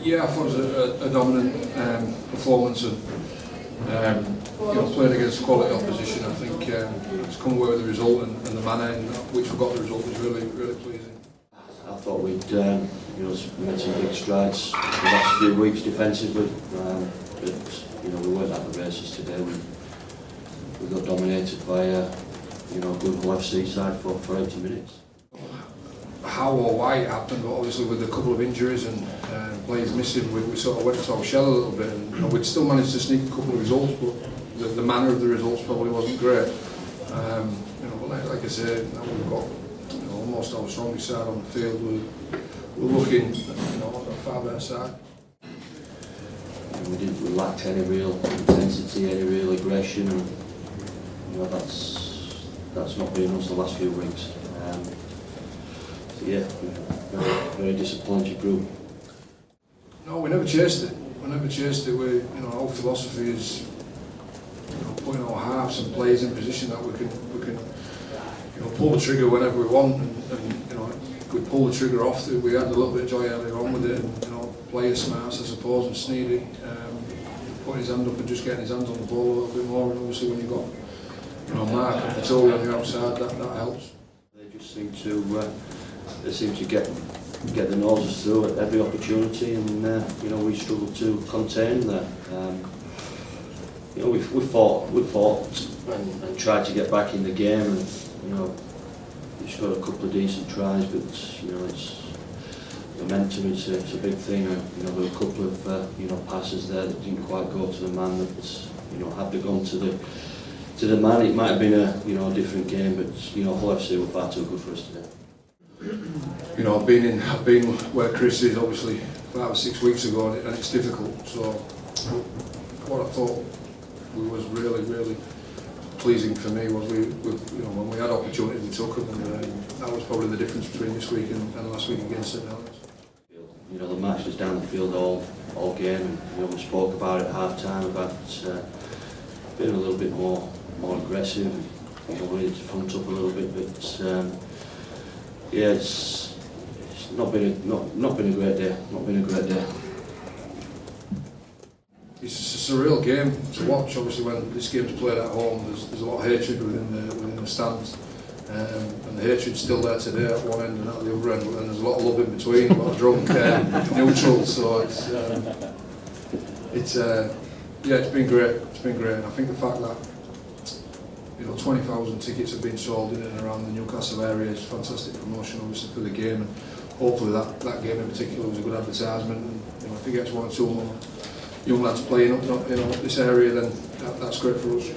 Yeah, I thought it was a dominant performance, and playing against quality opposition. I think it's come away with the result, and the manner in which we got the result was really pleasing. I thought we'd made some big strides the last few weeks defensively, but we weren't at the races today. We got dominated by a good Hull FC side for 80 minutes. How or why it happened, but obviously with a couple of injuries and players missing, we sort of went to our shell a little bit, and we'd still managed to sneak a couple of results, but the manner of the results probably wasn't great. But like I said, now we've got almost our strongest side on the field. We're looking on a far better side. We lacked any real intensity, any real aggression, and that's not been us the last few weeks. Very disappointed group. No, we never chased it. Our philosophy is putting our halves and players in position that we can pull the trigger whenever we want, and we pull the trigger off. We had a little bit of joy earlier on with it, and player smarts, I suppose, and Sneedy putting his hand up and just getting his hands on the ball a little bit more. And obviously, when you've got Mark and Vittori on the outside, that helps. They just seem to get the noses through at every opportunity, and we struggle to contain that. We fought and tried to get back in the game, and we scored a couple of decent tries, but it's momentum. It's a big thing, and there were a couple of passes there that didn't quite go to the man. That had they gone to the man, it might have been a different game. But Hull FC were far too good for us today. I've been where Chris is obviously 5 or 6 weeks ago, and it's difficult. So what I thought was really pleasing for me was when we had opportunities we took them, and that was probably the difference between this week and last week against St Helens. The match was down the field all game, and we spoke about it at half time about being a little bit more aggressive, we need to front up a little bit, but it's not been a great day. It's a surreal game to watch. Obviously, when this game's played at home, there's a lot of hatred within the stands, and the hatred's still there today at one end and at the other end. And there's a lot of love in between, a lot of drunk, neutral. So it's been great. And I think the fact that 20,000 tickets have been sold in and around the Newcastle area is fantastic promotion, obviously, for the game, and hopefully that game in particular was a good advertisement. And if it gets 1 or 2 more young lads playing up this area, then that's great for us.